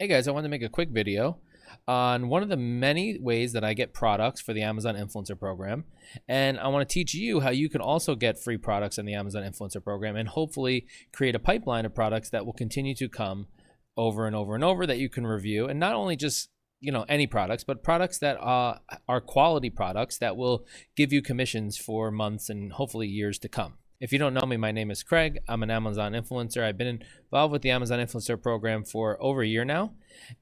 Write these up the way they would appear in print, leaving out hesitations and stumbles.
Hey guys, I wanted to make a quick video on one of the many ways that I get products for the Amazon Influencer Program. And I want to teach you how you can also get free products in the Amazon Influencer Program and hopefully create a pipeline of products that will continue to come over and over and over that you can review. And not only just any products, but products that are quality products that will give you commissions for months and hopefully years to come. If you don't know me, my name is Craig. I'm an Amazon influencer. I've been involved with the Amazon Influencer Program for over a year now.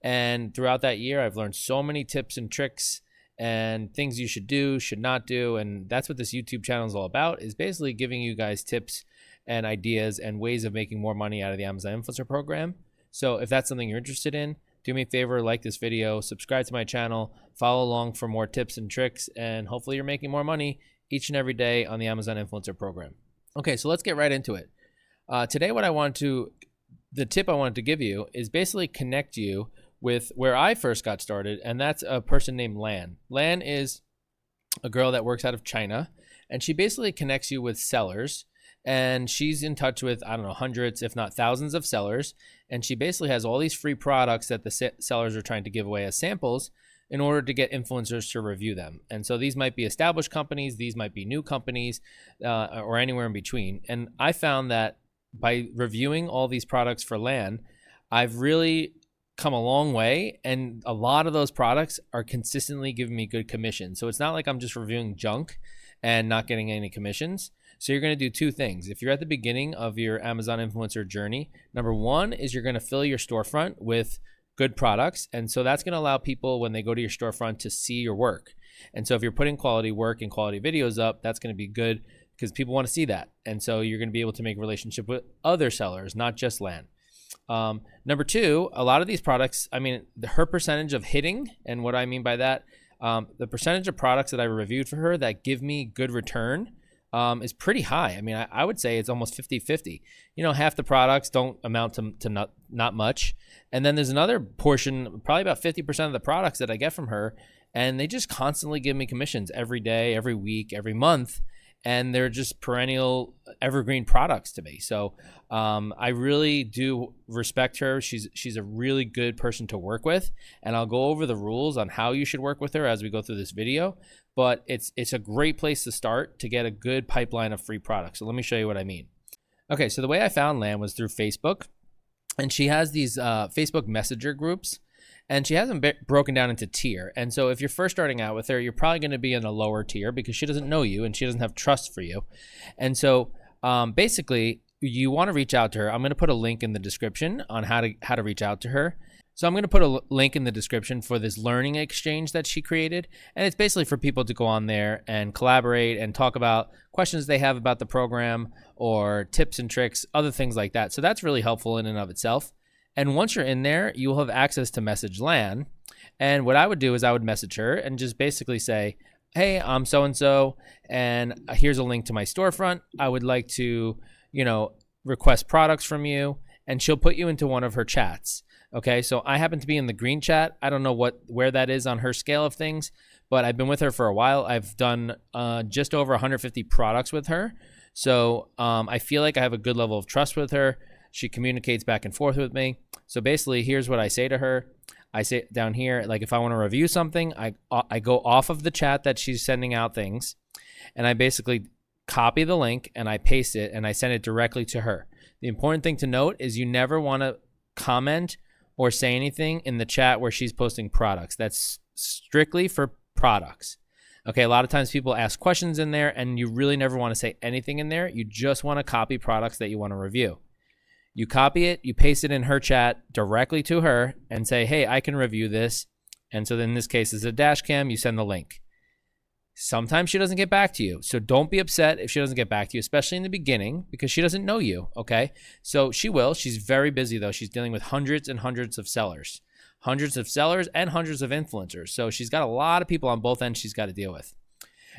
And throughout that year, I've learned so many tips and tricks and things you should do, should not do. And that's what this YouTube channel is all about, is basically giving you guys tips and ideas and ways of making more money out of the Amazon Influencer Program. So if that's something you're interested in, do me a favor, like this video, subscribe to my channel, follow along for more tips and tricks, and hopefully you're making more money each and every day on the Amazon Influencer Program. Okay, so let's get right into it. Today, the tip I wanted to give you is basically connect you with where I first got started, and that's a person named Lan. Lan is a girl that works out of China, and she basically connects you with sellers, and she's in touch with, I don't know, hundreds, if not thousands of sellers, and she basically has all these free products that the sellers are trying to give away as samples in order to get influencers to review them. And so these might be established companies, these might be new companies, or anywhere in between. And I found that by reviewing all these products for Lan, I've really come a long way, and a lot of those products are consistently giving me good commissions. So it's not like I'm just reviewing junk and not getting any commissions. So you're going to do two things. If you're at the beginning of your Amazon influencer journey, number one is you're going to fill your storefront with good products. And so that's going to allow people, when they go to your storefront, to see your work. And so if you're putting quality work and quality videos up, that's going to be good because people want to see that. And so you're going to be able to make a relationship with other sellers, not just Lan. Number two, a lot of these products, her percentage of hitting, and what I mean by that, the percentage of products that I reviewed for her that give me good return is pretty high. I would say it's almost 50-50. Half the products don't amount to not much. And then there's another portion, probably about 50% of the products that I get from her, and they just constantly give me commissions every day, every week, every month. And they're just perennial evergreen products to me. So I really do respect her. She's a really good person to work with. And I'll go over the rules on how you should work with her as we go through this video. But it's a great place to start to get a good pipeline of free products. So let me show you what I mean. Okay, so the way I found Lan was through Facebook. And she has these Facebook Messenger groups. And she hasn't broken down into tier. And so if you're first starting out with her, you're probably going to be in a lower tier because she doesn't know you and she doesn't have trust for you. And so basically, you want to reach out to her. I'm going to put a link in the description on how to reach out to her. So I'm going to put a link in the description for this learning exchange that she created. And it's basically for people to go on there and collaborate and talk about questions they have about the program or tips and tricks, other things like that. So that's really helpful in and of itself. And once you're in there, you'll have access to message Lan. And what I would do is I would message her and just basically say, hey, I'm so-and-so, and here's a link to my storefront. I would like to, request products from you. And she'll put you into one of her chats. Okay, so I happen to be in the green chat. I don't know where that is on her scale of things, but I've been with her for a while. I've done just over 150 products with her. So I feel like I have a good level of trust with her. She communicates back and forth with me. So basically, here's what I say to her. I say down here, like if I want to review something, I go off of the chat that she's sending out things, and I basically copy the link and I paste it and I send it directly to her. The important thing to note is you never want to comment or say anything in the chat where she's posting products. That's strictly for products. Okay, a lot of times people ask questions in there and you really never want to say anything in there. You just want to copy products that you want to review. You copy it, you paste it in her chat directly to her and say, hey, I can review this. And so in this case, it's a dash cam, you send the link. Sometimes she doesn't get back to you. So don't be upset if she doesn't get back to you, especially in the beginning, because she doesn't know you, okay? So she will. She's very busy, though. She's dealing with hundreds and hundreds of sellers. Hundreds of sellers and hundreds of influencers. So she's got a lot of people on both ends she's got to deal with.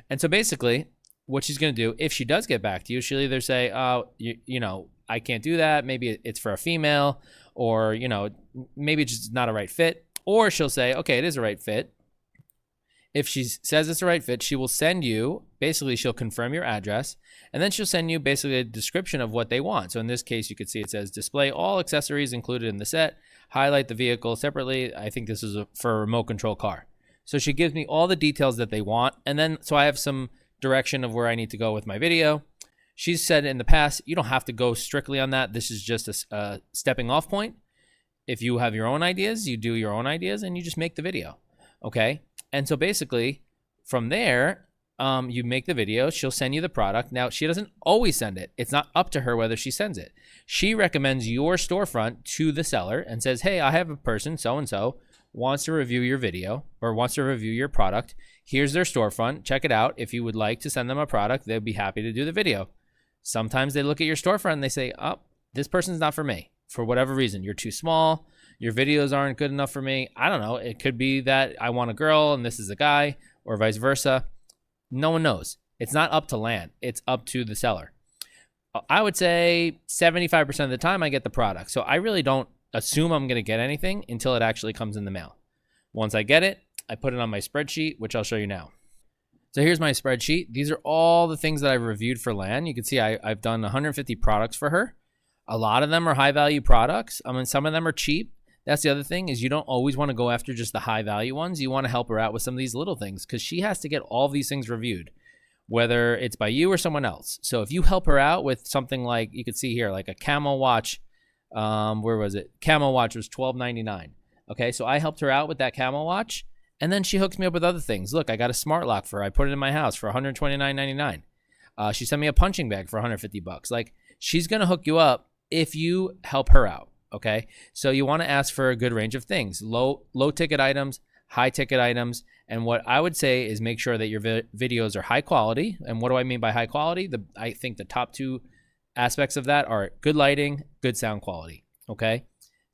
And so basically, what she's going to do, if she does get back to you, she'll either say, oh, I can't do that. Maybe it's for a female, or, maybe it's just not a right fit. Or she'll say, okay, it is a right fit. If she says it's the right fit, she will send you, basically she'll confirm your address, and then she'll send you basically a description of what they want. So in this case, you could see it says display all accessories included in the set, highlight the vehicle separately. I think this is for a remote control car. So she gives me all the details that they want. And then, so I have some direction of where I need to go with my video. She's said in the past, you don't have to go strictly on that. This is just a stepping off point. If you have your own ideas, you do your own ideas and you just make the video. Okay. And so basically from there, you make the video, she'll send you the product. Now, she doesn't always send it. It's not up to her whether she sends it. She recommends your storefront to the seller and says, hey, I have a person, so-and-so, wants to review your video or wants to review your product. Here's their storefront. Check it out. If you would like to send them a product, they'd be happy to do the video. Sometimes they look at your storefront and they say, oh, this person's not for me. For whatever reason, you're too small. Your videos aren't good enough for me. I don't know. It could be that I want a girl and this is a guy, or vice versa. No one knows. It's not up to land. It's up to the seller. I would say 75% of the time I get the product. So I really don't assume I'm going to get anything until it actually comes in the mail. Once I get it, I put it on my spreadsheet, which I'll show you now. So here's my spreadsheet. These are all the things that I've reviewed for Lan. You can see I've done 150 products for her. A lot of them are high value products. I mean, some of them are cheap. That's the other thing, is you don't always want to go after just the high value ones. You want to help her out with some of these little things because she has to get all of these things reviewed, whether it's by you or someone else. So if you help her out with something like, you could see here, like a camel watch, where was it? Camel watch was $12.99. Okay, so I helped her out with that camel watch, and then she hooks me up with other things. Look, I got a smart lock for her. I put it in my house for $129.99. She sent me a punching bag for $150. Like, she's gonna hook you up if you help her out. Okay, so you want to ask for a good range of things, low ticket items, high ticket items. And what I would say is make sure that your videos are high quality. And what do I mean by high quality? I think the top two aspects of that are good lighting, good sound quality. Okay,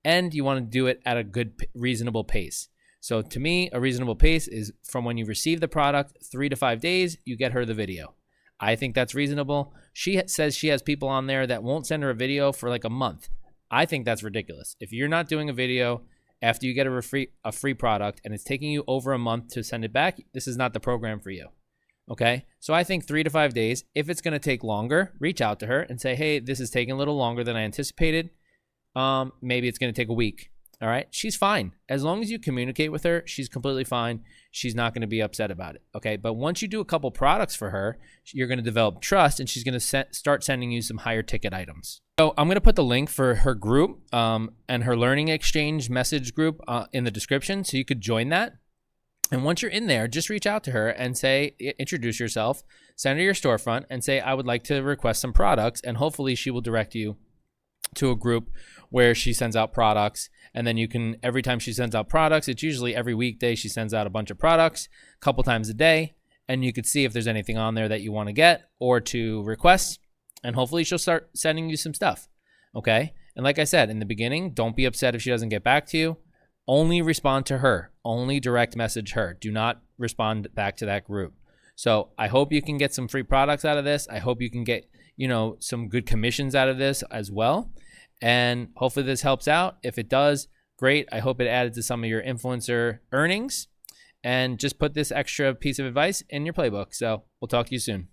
and you want to do it at a good, reasonable pace. So to me, a reasonable pace is from when you receive the product, 3 to 5 days, you get her the video. I think that's reasonable. She says she has people on there that won't send her a video for like a month. I think that's ridiculous. If you're not doing a video after you get a free product and it's taking you over a month to send it back, this is not the program for you. Okay, so I think 3 to 5 days. If it's going to take longer, reach out to her and say, hey, this is taking a little longer than I anticipated. Maybe it's going to take a week. All right, she's fine. As long as you communicate with her, she's completely fine. She's not going to be upset about it. Okay, but once you do a couple products for her, you're going to develop trust and she's going to start sending you some higher ticket items. So I'm going to put the link for her group and her learning exchange message group in the description, so you could join that. And once you're in there, just reach out to her and say, introduce yourself, send her your storefront and say, I would like to request some products. And hopefully she will direct you to a group where she sends out products. And then you can, every time she sends out products, it's usually every weekday she sends out a bunch of products, a couple times a day. And you could see if there's anything on there that you want to get or to request. And hopefully she'll start sending you some stuff. Okay. And like I said, in the beginning, don't be upset if she doesn't get back to you. Only respond to her. Only direct message her. Do not respond back to that group. So I hope you can get some free products out of this. I hope you can get, some good commissions out of this as well. And hopefully this helps out. If it does, great. I hope it added to some of your influencer earnings. And just put this extra piece of advice in your playbook. So we'll talk to you soon.